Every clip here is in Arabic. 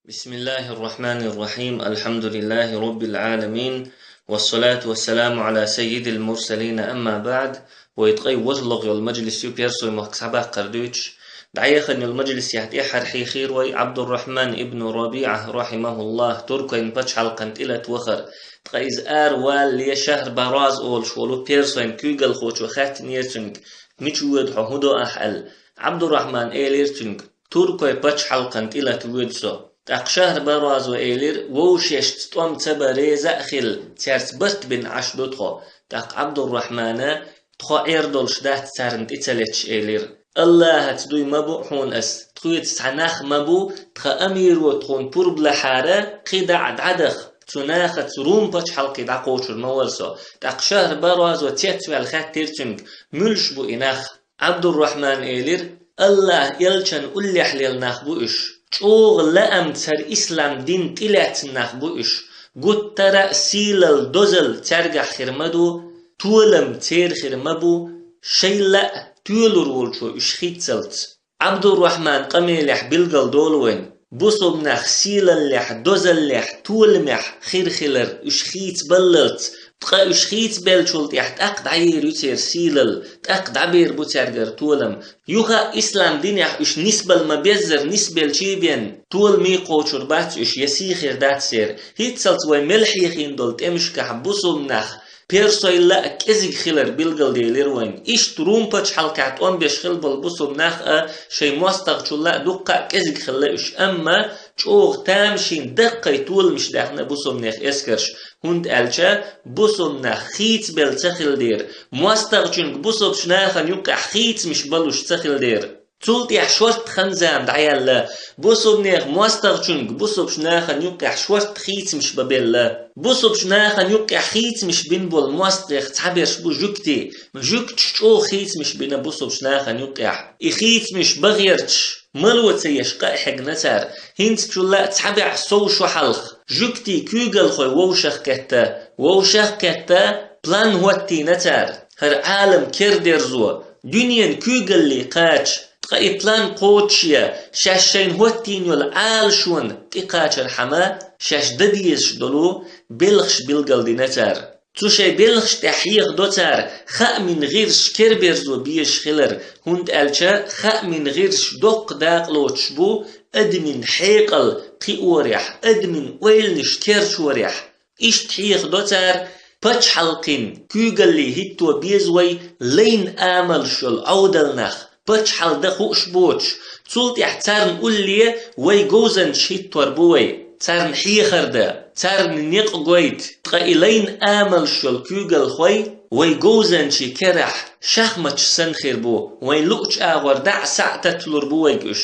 بسم الله الرحمن الرحيم. الحمد لله رب العالمين، والصلاة والسلام على سيد المرسلين. أما بعد، ويتقي وزلغ المجلس يبيرسو مكسبه قردوش دعيه خن المجلس يحتي حرحي خير وي عبد الرحمن ابن ربيعة رحمه الله تركو إن بچ حلقن إلى وخر تقيز وال لي شهر براز أول شولو بيرسو إن كيغل خوش وخات نيرتنك ميشود حهودو أحل عبد الرحمن إيليرتنك تركو بچ حلقن إلى ودسو تقشهر براز وإيلير ووشيشت توم تبريزا خل تيرت بست بن عشدوتخو تق عبد الرحمن تخو إيردول شدات سارنت إتلتش إيلير الله تدوي مبو حون أس تخويت سعناخ مبو تخ أمير وتخون بورب لحارة قيدة عدخ تناخت روم بچ حلقي دعقوشر مورسو تقشهر براز وتيتسو الخات تيرتنك ملش بو إناخ عبد الرحمن إيلير الله يلچن أولي حليل ناخ بو إش چوغ لأم تر إسلام دين تلات ناخ بو إش قد ترى سيلل دوزل ترغح خرمدو تولم تير خرمبو شيلا تولر ولشو إش خيتسلت عبد الرحمن قميلح بلغل دولوين بوصب ناخ سيلل لح دوزل لح تولمح خير خلر إش خيت بللت تقا إش خيت بلشولت يحت أقد عير يتير سيلل تأقد عبير بوترغر تولم يوغا إسلام دين يح إش نسبة المبيزر نسبة الشيبين تول مي قوشر بات إش يسيخير دات سير هيتسلت وي ملحيخين دولت امشكح بوصب ناخ بيرسوي لا كزيك خلر بيلغل ديلير وين إيش تروم بچ حلقات أم بيش خل بالبصب ناخ شي مواستغ شو لا دقة كزيك خلاش أما چوغ تامشين دقة طول مش داخنا بصب ناخ اسكرش هند ألشا بصب ناخ خيت بل تخل دير مواستغ چونك بصب شناخن يوقع خيت مش بلوش تخل دير تولت يحشورت خنزام دعيال بوصب نيخ مواستغ چونك بوصب شناخن يوقع شورت خيت مش ببيل بوصب شناخن يوقع خيت مش بنبول مواستغ تعبيرش بو جوكتي جوكتش چو خيت مش بنا بوصب شناخن يوقع خيت مش بغيرتش ملوت يشقى حق نتار هنت تشولا تعبع صوش وحلخ جوكتي كيغل خوي ووشخ كتا بلان هوتي نتار هر عالم كيردير زو دنيا كيغل لي قاتش إطلان قوتشيا شاشين هوتين يول عالشون تقاتش الحما شاش دديش دولو بلخش بلغل دي نتار توشي بلخش تحيق دوتار خاء من غيرش كربرزو بيش خلر هند ألشا خاء من غيرش دوق داقلوتش بو أدمن حيقل قيوريح أدمن ويلنش كيرشوريح إش تحيق دوتار بچ حلقين كيغلي هيتو بيزوي لين آمل شل عودلنخ بچ حل دخوش بوش تولت يحتارن قولي وي جوزن شيت توربوي تارن حيخر دا تارن نيق قويت تقايلين آمل شل كيوغل خوي وي جوزن شي كرح شخمتش سنخير بو وي لوش آغور دع ساعتا تلور بويقش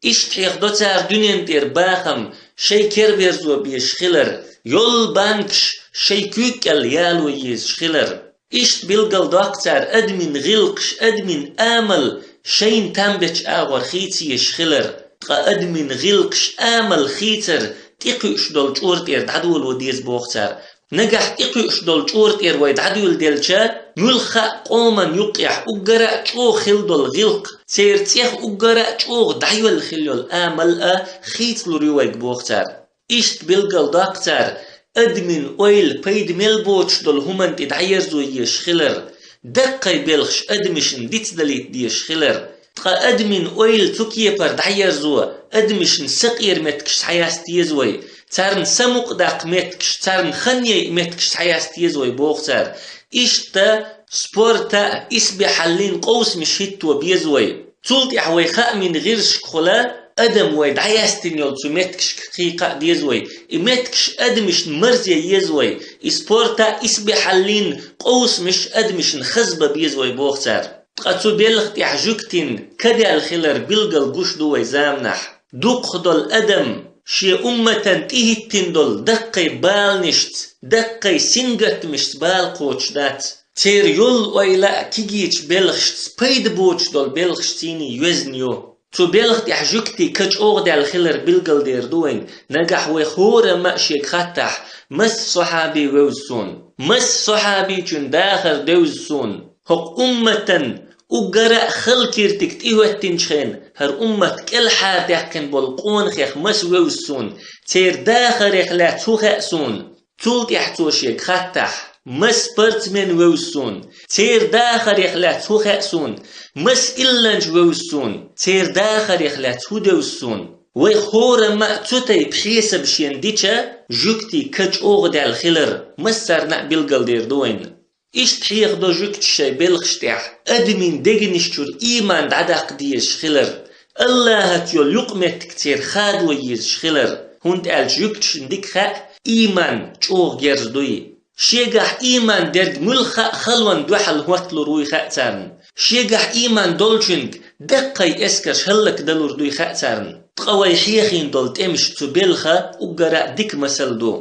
إش تحيق دو تار دنين دير باخم شي كيربيرزو بيش خلر يول بانكش شي كيوكل يالو يز خلر إشت بلغل دكتور أدمن غلقش أدمن آمل شين تنبتش آغور خيتي يشخلر تقا أدمن غلقش آمل خيتر تيقيش دول جورت إير دعدول وديز بوختر نجح تيقيش دول جورت إير ويدعدول ديلشا ملخا قوما يقيح أقرأ جو خل دول غلق سيرتيخ أقرأ جو دعيول خليول آمل خيت لوريويك بوختر إشت بلغل دكتور أدمن أويل بيد ملبوتش دول همان تدعيرزو يشخلر دقي بلخش أدمشن ديتدليت ديشخلر تقا أدمن أويل تكيه بر دعيرزو أدمشن سقير متكش حياس تيزوي تارن سمق داق متكش تارن خنية متكش حياس تيزوي بوختار إشتا سبورتا إسبي حلين قوس مش هيتو بيزوي تولت يحوي خاء من غيرش خلا أدم ويد عياستين يلتو متكش خيقا ديزوي متكش أدمش مرزي يزوي إسبورتا إسبي حلين قوس مش أدمش خزبة بيزوي بوختار قاتو بيلغت يحجوكتين كدي الخلر بلغل قوش دوي زامنح دوق دول أدم شي أمة تيهتين دول دقي بالنشت دقي سنغت مشت بالقوش دات تير يول ويلا كيجيش بلغشت بيد بوش دول بلغشتيني يوزنيو تو بلغت يحجوكتي كج أغدى الخلر بلغل دير دوين نجح وخورة مأشيك خطح مس صحابي ووزسون مس صحابي جن داخر دوزسون هق أمة وقرأ خلكيرتك تيوتنشخين هر أمة كل حادحكن بالقون خيخ مسووسون تير داخر يخلا توخأسون تولت يحتوشيك خطح مس برت من ووسون تير داخر يخلا توخأسون مس إلنج ووسون تير داخر يخلا تودوسون ويخور ما تتي بحيسب شين ديشا جوكتي كج أوغد على الخلر مسرنا بالقل دير دوين إشت حيخ دو جوكت شي بلغشتح أدمين ديجنشتور إيمان دعدق ديش خلر الله هتيول يقمت كتير خاد ويز خلر هند أل جوكت شندك خا إيمان جوغ جرز دوي شيغح إيمان درد ملخا خلوان دوحل هوتلو روي خاتسارن شيغح إيمان دولشنك دقاي اسكرش هلك دلور دوي خاتسارن تقوي حيخين دولت امش تبلخا وقرأ ديك مسل دو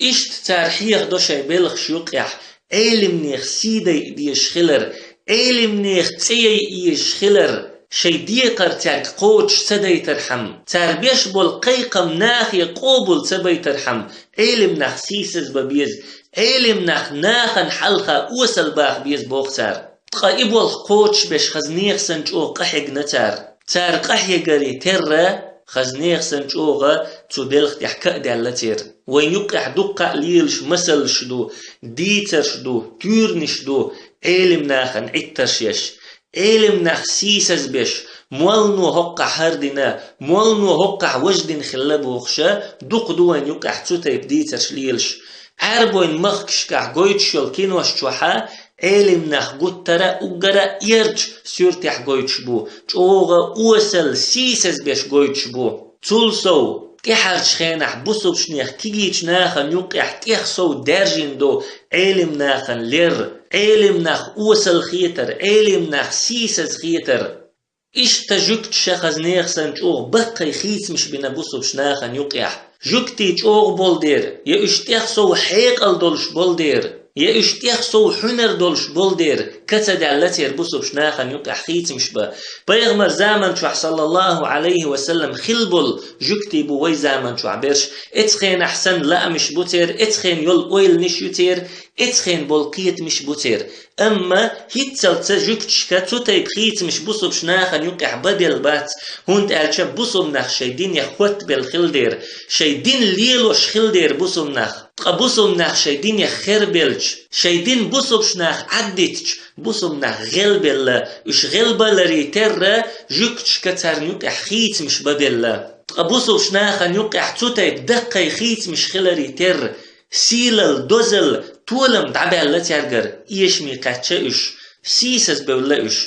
إشت تار حيخ دو شي بلخ شيوقيح علم نيخ سيدي ديش خلر علم نيخ تسيي إيش خلر شي ديقر تاك قوتش سدي ترحم تار بيش بول قيقم ناخي قوبل سبي ترحم علم ناخ سيسز ببيز علم ناخن حلخة وصل باخ بيز بوختار تقايبو القوتش بيش خزنيخ سنجو قحيق نتار تار قحيق غري تر خزنيخ سنجوغا تبلخ تحكا دالتير وينيقح دقا ليلش مسل شدو ديتر شدو تورن شدو علم ناخن عترشيش علم ناخ سيسز بيش مولنو هقع هردنا مولنو هقع وجدن خلبو خشا دق دوان يقع تتيب ديتر شليلش عربوين مخكشكح قويتشول كينوش چوحا علم ناخ قد ترى وقرأ يرج سيرتح قويتش بو چوغا اوسل سيسز بيش قويتش بو تولسو كحرش خينح بوسوب شنيخ كيجيش ناخن يقح تيخسو دارجين دو علم ناخن لير علم ناخ اوسل خيتر علم ناخ سيسز خيتر إش تجوكت شخز نيخسن چوغ بقي خيس مش بنا بوسوب شناخن يقح جوكتي چوغ بولدير يا اشتيخسو حيقل دولش بولدير يا اشتيخسو حنر دولش بولدير كتد علتير بوسوب شناخن يقع خيت مش با بيغمر زامن شو صلى الله عليه وسلم خلبل جوكتي بوي زامن شو عبرش اتخين احسن لا مش بوتير اتخين يول اويل نش يوتير اتخين بولقيت مش بوتير اما هيتسل تجوكتشكا توتي بخيت مش بوسوب شناخن يقع بدل بات هونت الشاب بوسوب ناخ شيدين يخوت بالخلدير شيدين ليلوش خلدير بوسوب ناخ بوسوب ناخ شيدين يخربلش شيدين بوسوب شناخ عدتش بوسوب ناخ غلبل وش غلبلري تر جوكتشكا ترنيوك خيت مش بدل بوسوب شناخن يقع توتي بدقي خيت مش خلري تر سيلل دوزل تولم دعبي على تيارجر يشمي قاتشاش سيسس بولاش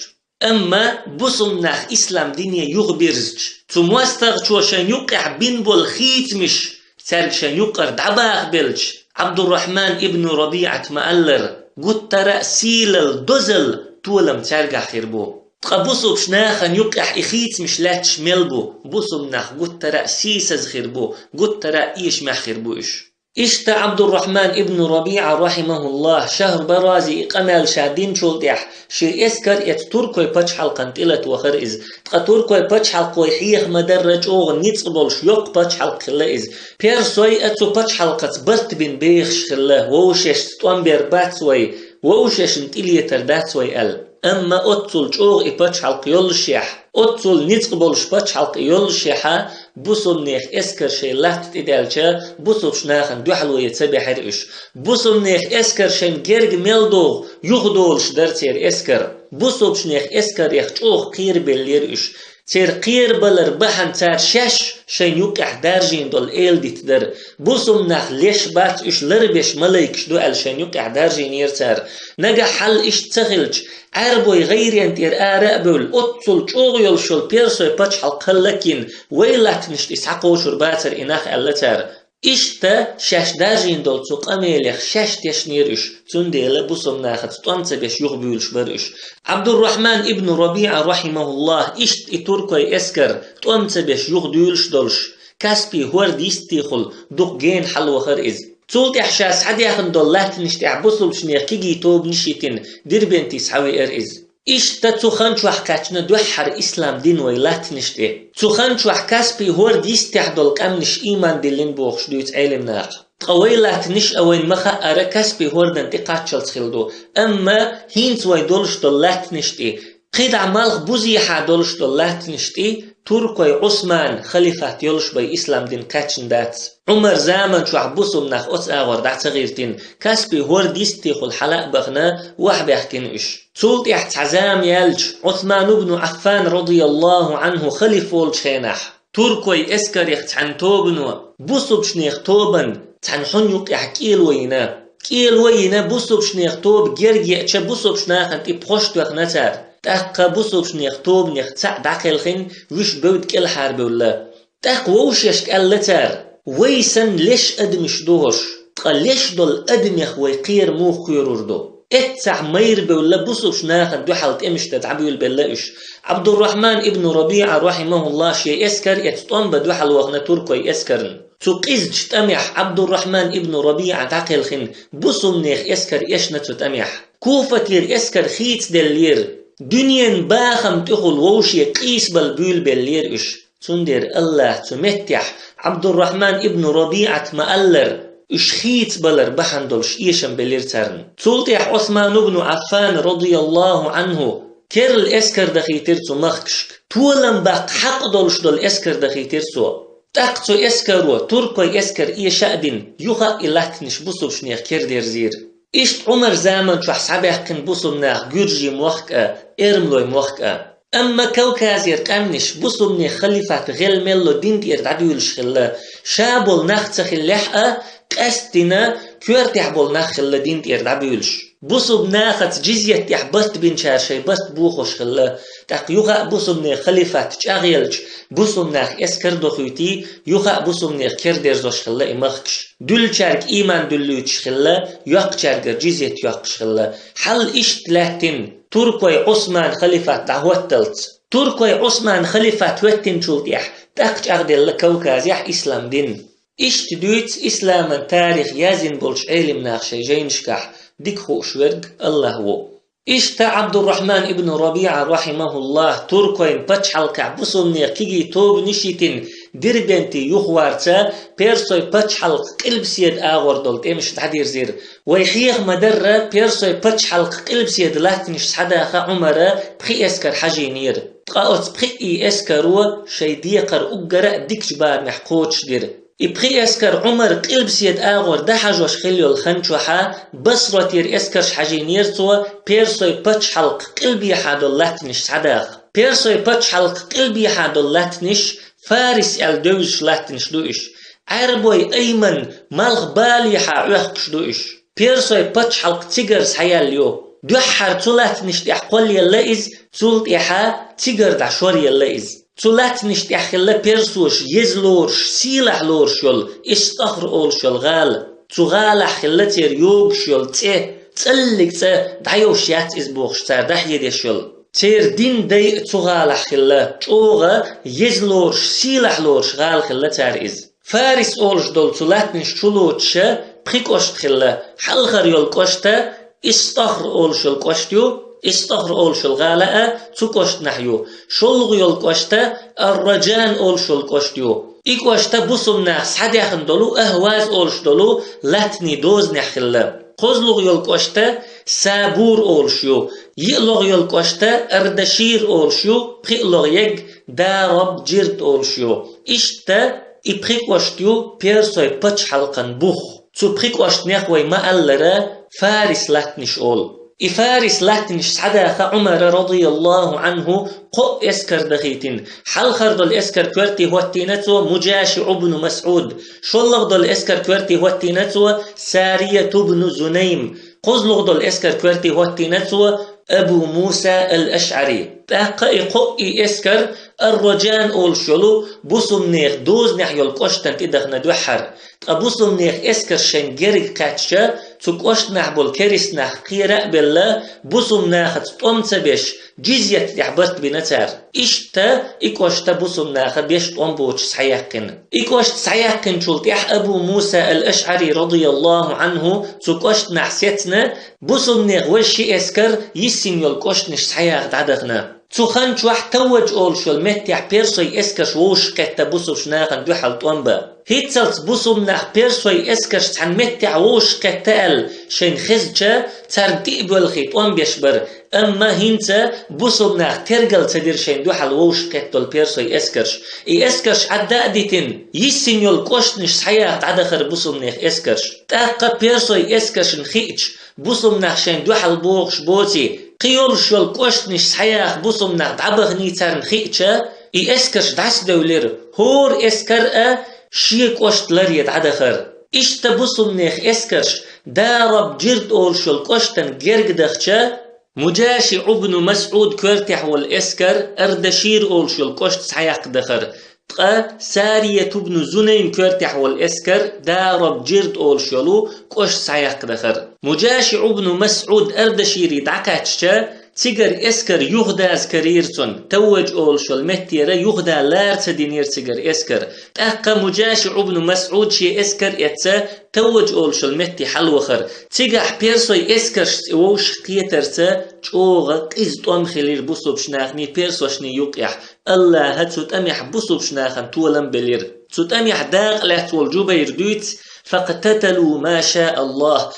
اما بوسم ناخ اسلام دينيا يغبرزج تمواستغ شوشان يقع بين بول خيت مش سارشان يقر دعباخ بلج عبد الرحمن ابن ربيعة مألر قد ترى سيلل دوزل تولم تيارجا خيربو بوسم شناخن يقع اخيت مش لاتش ملبو بوسم ناخ قد ترى سيسس خيربو قد ترى ايش ما خيربوش إشتا عبد الرحمن ابن ربيعة رحمه الله شهر برازي قمال شادين شولتح شي اسكر ات تركوي بچ حلقن تلت وخرئز تقا تركوي بچ حلقوي حيخ مدرج اوغ نيتصبول شيوق بچ حلق خلائز بير سوي اتو بچ حلقت برت بين بيخش خلاه ووشش تطنبير باتسوي ووشش انتليتر داتسوي ال اما اتول جوغ بچ حلق يولشيح اتول نيتصبول بچ حلق يولشيحا بوسم نيخ اسكر شي لات تدالچا بوسم شناخن دوحلو يتسبي حرقش بوسم نيخ اسكر شن جرگ ملدوغ يغدولش درتير اسكر بوسم شنيخ اسكر يخ چوغ قير بليرش تير قير بلر بحن تار شش شن يوقع دارجين دول ايل دي تدر بوسم نخ ليش بات اش لربش ملايكش دو ال شن يوقع دارجين يرتار نجا حل اش تخلج عربوي غير انتير آرابول اتول چوغ يلشل بيرسوي بچ حلقلكين ويلات نشت اسحقو شرباتر اناخ اللتار إشتا شاش دارجين دول تسوق أميليخ شاش تشنيرش تنديلا بوسم ناخد تنسى بيش يغبيولش برش عبد الرحمن ابن ربيعة رحمه الله إشت إتوركوي اسكر تنسى بيش يغديولش دولش كاسبي هور ديستيخل دوق جين حلو خرئز تولت إحشاس حد ياخن دولات نشتع بوسل شنيخ كيجي توب نشيتين ديربين تسحوي إرئز إشتا تخن شو حكاتنا دوحر إسلام دين ويلات نشته تخن شو حكاسبي هور ديستحدل كامنش إيمان دلين بوخش دويت علم ناق قويلات نش أوين مخا أركاسبي هور دان تقاتشل تخلدو أما هينز ويدولش دولات نشته قيد مالخ بوزيحا دولش دولات نشتي تركوي عثمان خليفة يولش بي إسلام دين كاتشن دات عمر زامن شو عبوسم ناخ أتس آور دات صغيرتين كاسبي هور ديستي خل حلاق بغنا واحد بيحكين إش سولت يحت عزام يالج عثمان بن عفان رضي الله عنه خليفة الشيناح تركوي اسكر يخت عن توبنو بوسو بشنيخ توبن تحن حنيق يحكيل وينا كيل وينا بوسو بشنيخ توب جرجي اتش بوسو بشناخ انتي بخشت وخنتر تاق بوسو بشنيخ توب نيخ تسع داخل خين وش بود كل حرب ولا تاق ووش يشك اللتر ويسن ليش ادمش دوهش تقال ليش دول ادميخ ويقير مو خيروردو اتسع مير بولا بوسو بشناخ دو حالت امش تتعبي البلاش عبد الرحمن ابن ربيعة رحمه الله شي اسكر يتطن بدو حال وغنا تركوي اسكرن تقيز جتمح عبد الرحمن ابن ربيعة تعقل خن بوسو منيخ اسكر يشنا تتمح كوفتير اسكر خيت دلير دنيا باخم تخل ووشي قيس بالبول بلير اش تندر الله تمتح عبد الرحمن ابن ربيعة مألر اش خيت بلر بحندلش ايشن بلير ترن تلتح عثمان بن عفان رضي الله عنه كيرل اسكر دخيتر تو مخكشك تولن باق حق دولش دول اسكر دخيتر سو تاقتو اسكرو تركوي اسكر ايه شادين يوخا إلاتنش بوصو بشنيخ كيردير زير اشت عمر زامن شو حسابي حقن بوصو مناخ جورجي موخكا ارملوي موخكا اما كوكازير قامنش بوصو منيخ خليفات غيل ميلو دين دير دعدويلش خلا شابول ناختخ اللحقة قاستنا كورتح بول ناخ خلا دين دير دعدويلش بوصو بناخت جزية تحبست بين شارشي بست بوخوش خلا تاق يوخا بوصو منيخ خليفات تشاغيلش بوصو مناخ اسكر دوخيتي يوخا بوصو منيخ كردير زوش خلا امخكش دول شارك ايمان دلوش خلا يوق شارك جزية يوقش خلا حل اشت لاتن تركوي عثمان خليفات دعوتلت تركوي عثمان خليفات واتن شولتيح تاقش اغدل لكوكاز يح اسلام دين اشت دويت اسلاما تاريخ يازن بولش علم ناخشي جينشكح ديك خوش ورق الله هو اشتا عبد الرحمن ابن ربيعة رحمه الله تركوين بچحل كعبسو منيخ كيجي توب نشيتين دربنتي يخوارتا بيرسوي بچحل قلب سيد آغور دولت امش تحدير زير ويخيخ مدرة بيرسوي بچحل قلب سيد لاتنش تحداخا عمره بخي اسكر حجينير تقاوت بخي اسكرو شيديقر اقرأ ديك جبار محقوتش دير إبخي اسكر عمر قلب سيد آغور ده حجوش خليو الخنشوحا بصرة تير اسكرش حجينير سوا بيرسوي بچ حلق قلبي حادو لاتنش صداق بيرسوي بچ حلق قلبي حادو لاتنش فارس الدوش لاتنش دوش عربوي ايمن مالغ بالي حاوخش دوش بيرسوي بچ حلق تيجرز حياليو دوحر تولاتنش تحقل يلايز تولت إحا تيجر دعشور يلايز تولات نشت أخلا بيرسوش يزلورش سيلح لورش يول استخر أولش يول غال تغال أخلا تير يوبش يول تسلق دعيوش يات إزبوخش تار دحيدش يول تير دين دي تغال أخلا توغا يزلورش سيلح لورش غال خلا تار إز فارس أولش دول تولات نشت شلوتش بخيك أشت خلا حلخر يول كوشتا استخر أولش يول كوشتيو استخر أولش الغالة تكوشت نحيو شلغ يلقوشتا الرجان أولش القوشتيو إيقوشتا بوسم ناس حد يخندلو أهواز أولش دلو لاتني دوز نحخلا قزلغ يلقوشتا سابور أولشيو يقلغ يلقوشتا أردشير أولشيو بخيقلغ يج دارب جيرت أولشيو إشتا إبخيقوشتيو بيرسوي بچ حلقن بوخ تو بخيقوشت نيخوي ما ألرا فارس لاتنش أول إفارس لاتنش سعداخ عمر رضي الله عنه قو اسكر دخيتين حل خرد الاسكر كورتي هوتينتو مجاشع بن مسعود شلغ دل اسكر كورتي هوتينتو سارية بن زنيم قزلغ دل اسكر كورتي هوتينتو أبو موسى الأشعري تاقي قوئي اسكر الرجان أول شلو بوسم نيخ دوز نحيو القشتن تدخنا دوحر أبوسم نيخ اسكر شنجرق كاتشا تقوشت نحبول كريس نح قيرا بالله بوسم ناخت تمتبش جزية يحبرت بنتار إشتا إكوشتا بوسم ناخت بيش تنبوش سحياقن إكوشت سحياقن شلتيح أبو موسى الأشعري رضي الله عنه تقوشت نحسيتنا بوسم نيخ وشي اسكر يسين يلقوشت نش سحياق دعدغنا تخن شوح توج أول شو المتع بيرسوي إسكش ووش كتا بوسوش ناخن دو حال طوانبا هيتسلت بوسوم ناخ بيرسوي إسكش تحن متع ووش كتال شين خزجة تردئ بالخيط وان بيشبر أما هينتا بوسوم ناخ ترقل تدير شين دو حال ووش كتال بيرسوي إسكش إسكش عدا ديتين يسين يول كوشتنش صحيح عدا بوسوم ناخ إسكش تاقا بيرسوي إسكش نخيج بوسوم ناخ شين دو حال بوغش بوتي قيول شول كوشتنش صحيح بوسوم ناخ دعبغ نيتار نخيجة إسكش دعس دولير هور إسكرأ شي كوشت لريد عدخر إشتا بوسوم ناخ إسكش دارب جرد أول شول كوشتن جرق دخشة مجاشي ابن مسعود كورتح والإسكر أردشير أول شول كوشت صحيح دخر تقا سارية ابن زنين كورتح والإسكر دارب جرد أول شولو كوش صحيح دخر مجاشي ابن مسعود أردشير يدعكاتشا تيجر إسكر يغداز كريرتون توج أول شو المتيرة يغدا لارت دينير تيجر إسكر تأقى مجاشع ابن مسعود شي إسكر يتسا توج أول شو المتي حلوخر تيجح بيرسوي إسكر ووش قيترتا جوغا قيزت أم خلير بوسو بشناخني بيرسوشني يقيح الله هاتسو تأميح بوسو بشناخن تولم بلير تأميح داق لحتول جوبا يردويت فقتتلوا ما شاء الله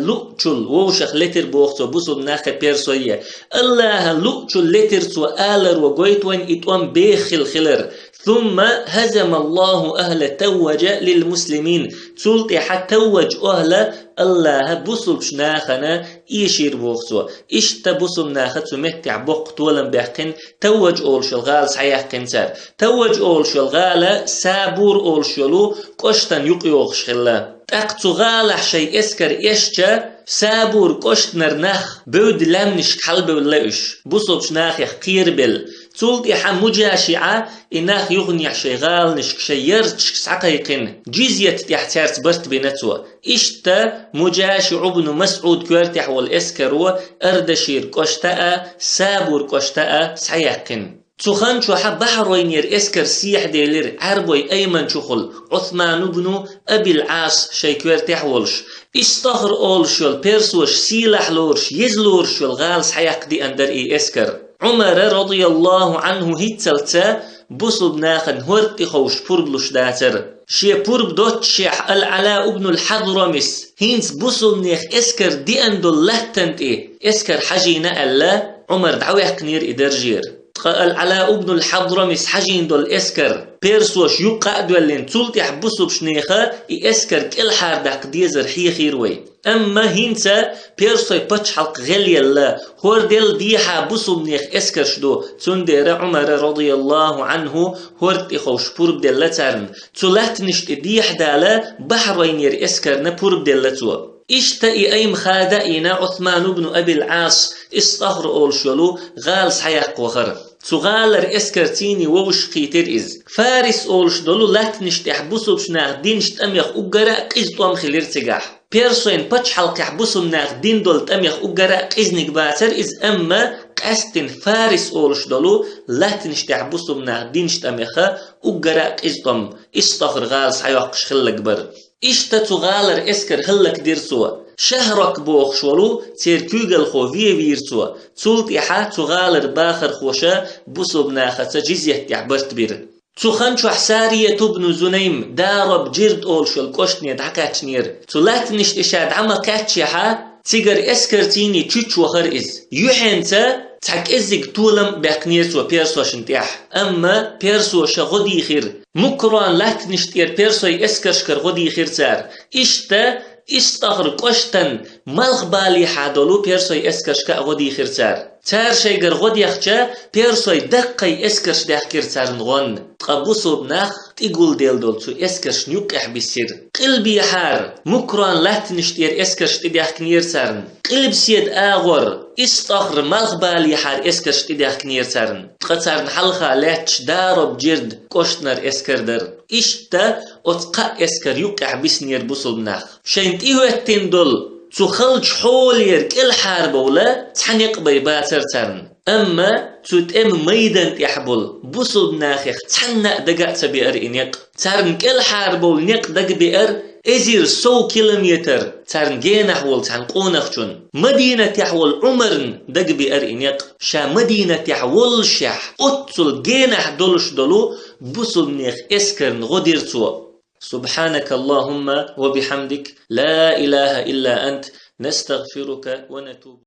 لؤچل ووشخ لتر بوختو بوسو ناخه بيرسويه الله لؤچل لتر سو آلر وغويت وين اتوان بيخل خلر ثم هزم الله أهل توج للمسلمين تلتي حتوج أهل الله بوسو بشناخنا إيشير بوختو إشتا بوسو ناخت متع بوقت ولم بيحقن توج أول شلغال صحيح كنسار توج أول شلغال سابور أول شلو كوشتن يقيوغش خلا تاقتو غالح شي اسكر إشتا سابور كوشتنر نخ بود لمنش حلب واللئش بوسو بشناخ قيربل تولد إحا مجاشعة إناخ يغني شغال نشك شيرتش سعقيقين جزية تحتارت برت بنتوى إشتا مجاشع ابن مسعود كوارتح والإسكرو أردشير كوشتاء سابور كوشتاء سعيقين تخان شو حب بحروين ير إسكر سيح ديلير عربوي أيمن شخل عثمان بن أبي العاص شي كوارتح والش استغر أولشول بيرسوش سيلح لورش يزلورش والغال سحيق دي أندر إي إسكر عمر رضي الله عنه هيتسلتا بصب ناخن هورتي خوش بوربلوش داتر شي بورب دوتشيح العلاء ابن الحضرمس هينس بصب نيخ اسكر دي اندو لهتنت ايه اسكر حجينا ألا عمر دعوي حقنير إدرجير العلاء ابن الحضرمس حجين دول اسكر بيرسوش يقع دولين تولتي حبسو بشنيخة اسكر كل حار داق ديزر حي خيروي اما هينسا بيرسوي باتش حلق غلي الله هور ديل ديحا بسو بنيخ اسكر شدو تندير عمر رضي الله عنه هورت اخوش بورب ديل لتارن تولات نشت ديح دالا بحروين ير اسكر نبورب ديل لتو اشتئي ايم خادئنا عثمان بن ابي العاص استغر اول شلو غال صحيح وخر تغالر اسكرتيني ووش قيتر إز فارس أولش دولو لات نشتح بوسو بشناخ دين شتأميخ أقراء قيزتوام خلير تقاح بيرسوين باتش حلق يحبوسو مناخ دين دول تأميخ أقراء قيزنك باتر إز أما قاستن فارس أولش دولو لات نشتح بوسو مناخ دين شتأميخ أقراء قيزتوام استغر غال صحيح خلق بر إشتا تغالر اسكر هلك ديرسوا شهرك بوخ شولو تيركوغل خو فيرتوا تولت إحا تغالر باخر خوشا بوسو بناخة جزية تعبرت بير تخنشو حسارية ابن زنيم دارب جرد أولشو الكوشتني دعكاتنير تولات نشت إشاد عما كاتشيحا تيجر اسكرتيني تشوش وخر إز يوحنتا تحك إزيك طولم بأقنيرتو بيرسو شنتيح أما بيرسو شغدي خير مكران لات نشتير بيرسو اسكرشكر غدي خير تار إشتا استغر قشتن ملغ بالي حادولو بيرسوي اسكرشكا غدي خير تار شيغر غدي اخچا بيرسوي دقي اسكرش داخير تار نغون تقبوسو بناخ تيقول ديل دولتو اسكرش نيوك احبسير قلبي حار مكران لات نشتير اسكرش تداخ كنير تارن قلب سيد آغور استغر ملغ بالي حار اسكرش تداخ كنير تارن تقتارن حلقة لاتش دارب جرد قشتنر اسكردر إشتا أتقى اسكر يوقع بسنير بوصل بناخ شاينت إيهو التندل تخلج حولير كل حاربة ولا تحنيق بيباتر ترن أما تتأم ميدان تحبل بوصل بناخيخ تحنق دقاء تبئر إنيق ترن كل حاربة ونيق دق بئر ازير 100 كيلومتر ترن جينح ول ترن قونخشن مدينة يحول عمرن دق بأرئنيق شا مدينة يحول شح أتصل جينح دولش دولو بوصل نيخ اسكرن غدير تو. سبحانك اللهم وبحمدك لا إله إلا أنت نستغفرك ونتوب